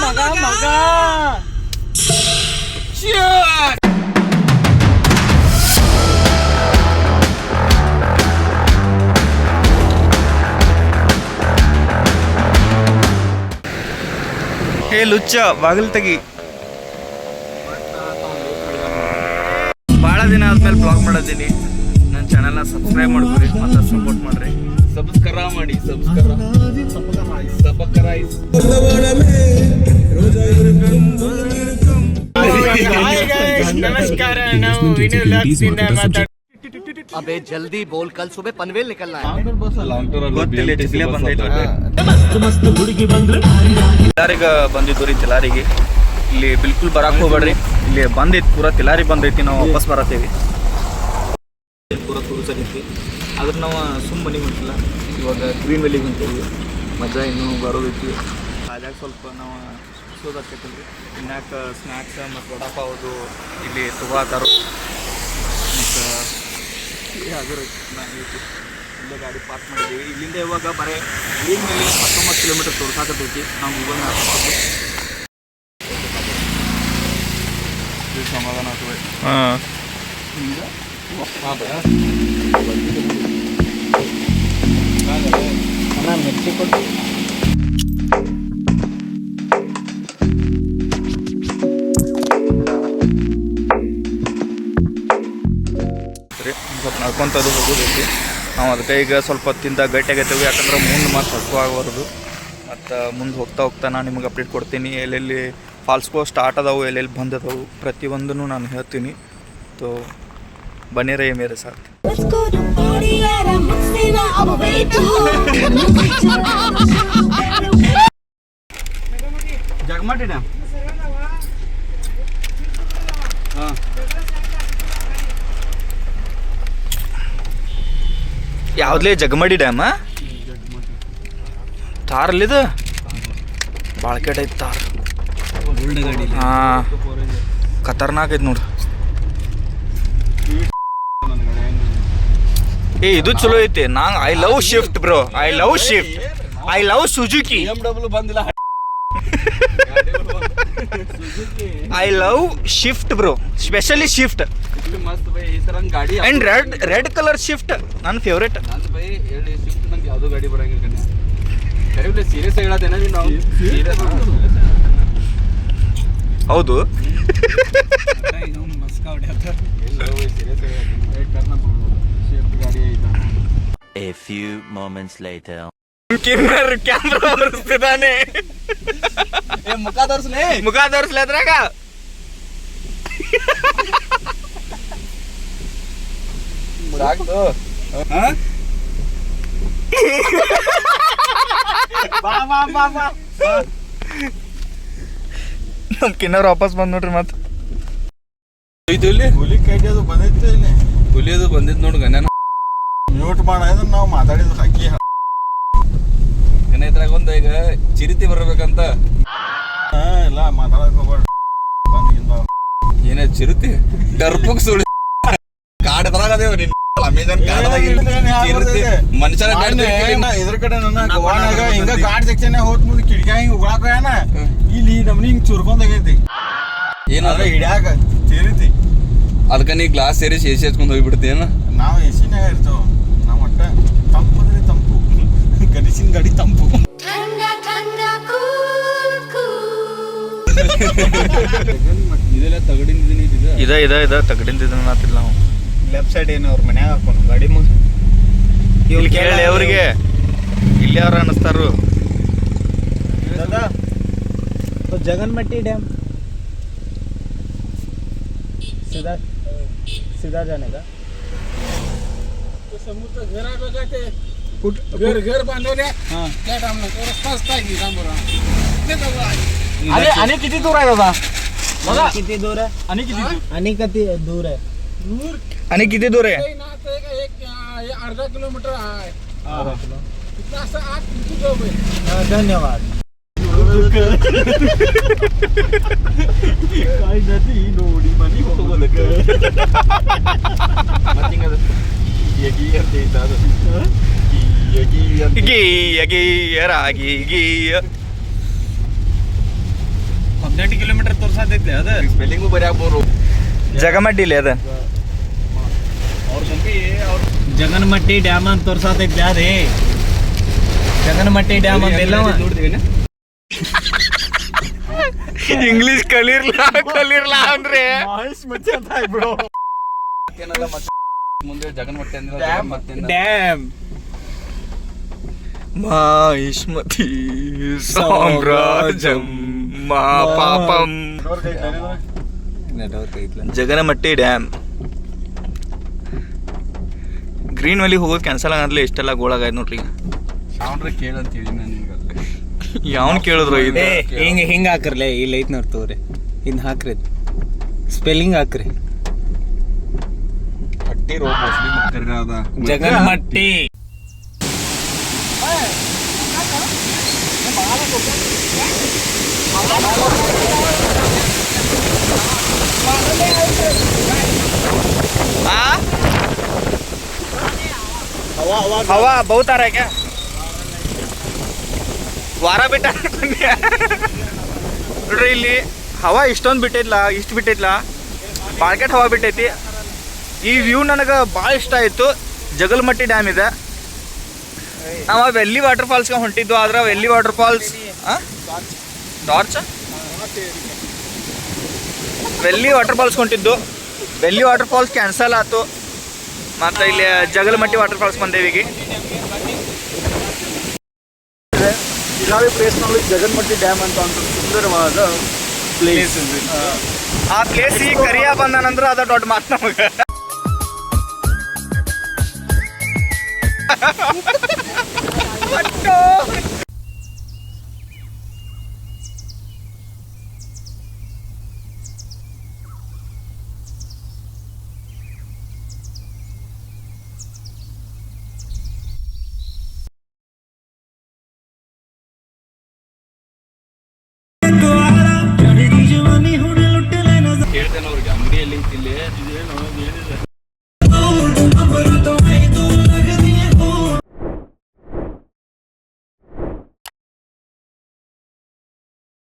ಮಗ ಹೇ ಲುಚ್ಚ ಬಾಗಿಲು ತೆಗಿ. ಭಾಳ ದಿನ ಆದ್ಮೇಲೆ ಬ್ಲಾಗ್ ಮಾಡತ್ತೀನಿ. ನನ್ನ ಚಾನಲ್ನ ಸಬ್ಸ್ಕ್ರೈಬ್ ಮಾಡ್ಕೊರಿ ಮತ್ತು ಸಪೋರ್ಟ್ ಮಾಡ್ರಿ. ಸಬ್ಸ್ಕ್ರೈಬ್ ಮಾಡಿ ನಮಸ್ಕಾರ. ನಾವು अबे जल्दी बोल, कल सुबह पनवेल निकलना है. ಗೊತ್ತಿಲ್ಲ ಚಿಕ್ಲೆ ಬಂದೈತೆ. ತಿಲಾರಿಗೆ ಬಂದಿದ್ದು ರೀ. ತಿಲಾರಿಗೆ ಇಲ್ಲಿ ಬಿಲ್ಕುಲ್ ಬರಕ್ಕೆ ಹೋಗ್ಬೇಡ್ರಿ. ಇಲ್ಲಿ ಬಂದೈತಿ ಪೂರಾ ತಿಲಾರಿ ಬಂದೈತಿ. ನಾವು ವಾಪಸ್ ಬರತ್ತೇವಿ. ಪೂರಾ ತೋರಿಸೈತಿ ಆದ್ರೆ ನಾವು ಮನೆಗೆ ಹೊಂಟಿಲ್ಲ. ಇವಾಗ ಗ್ರೀನ್ ವ್ಯಾಲಿಗೆ ಹೊಂಟೇವಿ. ಮಜಾ ಇನ್ನೂ ಬರೋದೈತಿ. ಅದಾಗ ಸ್ವಲ್ಪ ನಾವು ಸೋದಾಕೈತಲ್ರಿ. ತಿನ್ನಾಕ ಸ್ನ್ಯಾಕ್ಸ್ ಮತ್ತು ವಡಾಪಾವುದು ಇಲ್ಲಿ ತಗೋತಾರು. ಮತ್ತು ಇಲ್ಲೇ ಗಾಡಿ ಪಾರ್ಕ್ ಮಾಡಿದ್ದೀವಿ. ಇಲ್ಲಿಂದ ಇವಾಗ ಬರೀ ಗ್ರೀನ್ ಮೇಲೆ 19 ಕಿಲೋಮೀಟರ್ ತೋರ್ಸಾಕತ್ತೈತಿ. ನಾವು ಗೂಗಲ್ ಮ್ಯಾಪ್ ಸಮಾಧಾನ ಆಗ್ತದೆ. ಮಿರ್ಚಿ ಕೊಟ್ಟು ಸ್ವಲ್ಪ ನಡ್ಕೊತದ್ದು ಹೋಗೋದೈತಿ. ನಾವು ಅದಕ್ಕೆ ಈಗ ಸ್ವಲ್ಪ ಹೊತ್ತಿಂದ ಗಟ್ಟಿಯಾಗೈತೇವೆ. ಯಾಕಂದ್ರೆ ಮುಂದೆ ಮತ್ತೆ ಹಸು ಆಗಬಾರ್ದು. ಮತ್ತು ಮುಂದೆ ಹೋಗ್ತಾ ಹೋಗ್ತಾ ನಾನು ನಿಮಗೆ ಅಪ್ಡೇಟ್ ಕೊಡ್ತೀನಿ. ಎಲ್ಲೆಲ್ಲಿ ಫಾಲ್ಸ್ಗಳು ಸ್ಟಾರ್ಟ್ ಅದಾವು, ಎಲ್ಲೆಲ್ಲಿ ಬಂದದವು ಪ್ರತಿಯೊಂದನ್ನು ನಾನು ಹೇಳ್ತೀನಿ. ತೋ ಬನ್ನಿ ರೇ ಮೇರೆ ಸಾಥ್. ಜಗಮಟ್ಟಿ ಡ್ಯಾಮ್. ಹಾಂ, ಯಾವುದ್ಲೇ ಜಗಮಡಿ ಡ್ಯಾಮ? ತಾರಲ್ಲಿದು ಭಾಳ ಕೆಟ್ಟ ಐತಿ ತಾರ. ಹಾಂ, ಖತರ್ನಾಕ್ ಐತಿ ನೋಡ್ರಿ. ಏ ಇದು ಚಲೋ ಐತಿ. I love Swift bro. I love Swift. I love Suzuki. ಬಂದಿಲ್ಲ. I love Swift bro. Specially Swift ಮಸ್ತ್ ಬೈ. ಈ ಸಲ ಗಾಡಿ ಅಂಡ್ ರೆಡ್ ಕಲರ್ ಶಿಫ್ಟ್ ನನ್ನ ಫೇವ್ರೇಟ್. ನಾನು ಬೈ ಹೇಳಿ ಶಿಫ್ಟ್ ನಂಗೆ ಯಾವುದೋ ಗಾಡಿ ಬರಂಗಿಲ್ಲ ಕಣ್ಣ. ಕರೆಕ್ಟ್ ಸೀರಿಯಸ್ ಹೇಳತ್ತೇನ ನೀನು? ನಾವು ಸೀರಿಯಸ್ ಹೌದು. ಮಸ್ಕಾ ಹೊಡ್ಯಾತ. ಇಲ್ಲ ಬೈ ಸೀರಿಯಸ್ ಹೇಳತ್ತೀನಿ. ರೈಟ್ ಕಾರ್ನ ಶಿಫ್ಟ್ ಗಾಡಿ ಐತಾ. A few moments later. Camera ಬರ್ಸ್ತಿದ್ದಾನೆ. ಏ ಮುಖ ತೋರಿಸ್ಲೇ. ಮುಖ ತೋರಿಸ್ಲಿ ಅದ್ರಾಗ. ಸಾಕ್ತು. ನಮ್ಮ ಕಿನ್ನರ್ ವಾಪಸ್ ಬಂದ್ ನೋಡ್ರಿ. ಮತ್ತೆ ಹುಲಿ ಕೈದು ಬಂದೈತೆ. ಇಲ್ಲಿ ಹುಲಿಯದು ಬಂದಿತ್ತು ನೋಡಿ. ಗಣ್ಯನ ಮ್ಯೂಟ್ ಮಾಡೋದು ನಾವು ಮಾತಾಡಿದ್ದು ಹಾಕಿ ಇದ್ರಾಗ ಒಂದು ಈಗ ಚಿರಿತಿ ಬರ್ಬೇಕಂತ. ಇಲ್ಲ ಮಾತಾಡಕ್ ಹೋಗ್ಬೇಡ. ಏನೇ ಚಿರುತಿ ಡರ್ಪುಕ್ ಸುಳಿ ಕಾಡ್ದಾಗ ಅದೇವ ನಿನ್ನ ಅಮೆಜಾನ್ ಕಾಡ್ದಾಗ ಮನುಷ್ಯರ ಇದ್ರ ಕಡೆ ನನ್ನ ಗೋವಾನಾಗ ಹಿಂಗ ಗಾಡ್ ಸೆಕ್ಷನ್ ಹೋದ್ ಮುಂದೆ ಕಿಡಿಕ ಹಿಂಗ ಉಗಾಕೋಯನ ಇಲ್ಲಿ ನಮ್ನಿ ಹಿಂಗ್ ಚುರ್ಕೊಂಡಾಗೈತಿ. ಏನಾದ್ರೆ ಹಿಡ್ಯಾಕ ಚಿರಿತಿ. ಅದಕ್ಕೆ ನೀ ಗ್ಲಾಸ್ ಸೇರಿಸಿ ಎಸಿ ಹಚ್ಕೊಂಡು ಹೋಗ್ಬಿಡ್ತೀನ. ನಾವು ಎಸಿನಾಗ ಇರ್ತೇವ. ನಾವು ಒಟ್ಟ ತಂಪು ಅಂದ್ರೆ ತಂಪು. ಗಡಿಸಿನ ಗಾಡಿ ತಂಪು. ಇದೆಲ್ಲ ತಗಡಿನ ಇದ ತಗಡಿಂದ ಅನ್ನತ್ತಿಲ್ಲ ನಾವು. ಲೆಫ್ಟ್ ಸೈಡ್ ಏನು ಅವ್ರ ಮನ್ಯಾಗ ಹಾಕೋನು ಗಾಡಿ ಮುಂದೆ. ಇಲ್ಲಿ ಕೇಳಿ ಅವ್ರಿಗೆ ಇಲ್ಲಿ ಅವ್ರು ಅನ್ನಿಸ್ತಾರು. जगनमट्टी डैम सीधा जाने का. तो समुद्र घर आ जाते घर बांधवले. त्या टाइमला रस्ता आहे की सांबोरा. आणि किती दूर आहे दादा? बघा किती दूर आहे. आणि किती दूर आहे. आणि किती दूर आहे? एक अर्धा किलोमीटर आहे. इथं असं आत किती जवळ आहे. धन्यवाद. काय जाती नोडी मनी होगलक मतिंग यगी ಅಂತ ಇದ್ದಾದ ಯಗಿ ಗಿ ರಾಗಿ ಗಿ 18 ಕಿಲೋಮೀಟರ್ ತೋರ್ಸಾತೈತಿ ಅದ ಸ್ಪೆಲ್ಲಿಂಗು ಬರೀ ಆಗ್ಬೋದು. ಜಗಮಟ್ಟಿ ಇಲ್ಲಿ ಅದ ಜಗನ್ಮಟ್ಟಿ ಡ್ಯಾಮ್ ಅಂತ ತೋರ್ಸಾತೈತಿ ಅದೇ ಜಗನ್ಮಟ್ಟಿ ಡ್ಯಾಮ್ ಅಂತ ಎಲ್ಲ ಇಂಗ್ಲಿಷ್ ಕಲಿರ್ಲ ಅಂದ್ರೆ ಮುಂದೆ ಜಗನ್ಮಟ್ಟಿ ಅಂದ್ರೆ ಡ್ಯಾಮ್ ಮಾಹಿಷ್ಮತಿ ಸಾಮ್ರಾಜ್ಯಂ ಮಾ ಪಾಪಂ ಜಗನ್ಮಟ್ಟಿ ಡ್ಯಾಮ್ ಗ್ರೀನ್ ವ್ಯಾಲಿ ಹೋಗೋದು ಕ್ಯಾನ್ಸಲ್ ಆಗಂತಲೇ ಇಷ್ಟೆಲ್ಲ ಗೋಳಾಗಾಯ್ತು ನೋಡ್ರಿ ಯಾವ್ರ ಕೇಳಂತೀವಿ ನನಗೆ ಯಾವನ್ ಕೇಳಿದ್ರು ಇದು ಹಿಂಗೆ ಹಾಕ್ರಲೆ ಇಲ್ಲಿ ಐತ್ ನೋಡಿ ತಗೋರಿ ಇನ್ನು ಹಾಕ್ರಿ ಸ್ಪೆಲ್ಲಿಂಗ್ ಹಾಕ್ರಿ ಹಟ್ಟಿ ರೋ ಮೋಸ್ಟ್ಲಿ ಮಕ್ಕಳ್ರಿ ಅದ ಜಗನ್ಮಟ್ಟಿ हवा बहुत आ रहा है क्या ವಾರ ಬಿಟ್ಟ ನೋಡ್ರಿ ಇಲ್ಲಿ ಹವಾ ಇಷ್ಟೊಂದು ಬಿಟ್ಟೈತ್ಲ ಇಷ್ಟು ಬಿಟ್ಟೈತ್ಲ ಬಾಳ್ಕೆಟ್ ಹವಾ ಬಿಟ್ಟೈತಿ ಈ ವ್ಯೂ ನನಗೆ ಭಾಳ ಇಷ್ಟ ಆಯಿತು ಜಗಲ್ಮಟ್ಟಿ ಡ್ಯಾಮ್ ಇದೆ ನಾವು ವೆಲ್ಲಿ ವಾಟರ್ ಫಾಲ್ಸ್ಗೆ ಹೊಂಟಿದ್ದು ಆದ್ರೆ valley waterfalls torch valley waterfalls ಹೊಂಟಿದ್ದು ವೆಲ್ಲಿ ವಾಟರ್ ಫಾಲ್ಸ್ ಕ್ಯಾನ್ಸಲ್ ಆಯ್ತು ಮತ್ತು ಇಲ್ಲಿ ಜಗಲ್ಮಟ್ಟಿ ವಾಟರ್ ಫಾಲ್ಸ್ ಬಂದೇವಿಗೆ ಶಿರಾವಿ ಪ್ಲೇಸ್ನಲ್ಲಿ ಜಗನ್ಮಟ್ಟಿ ಡ್ಯಾಮ್ ಅಂತ ಒಂದು ಸುಂದರವಾದ ಪ್ಲೇಸ್. ಆ ಪ್ಲೇಸ್ ಈಗ ಕರಿಯ ಬಂದಾನಂದ್ರೆ ಅದ ದೊಡ್ಡ ಮಾತು ನಮಗೆ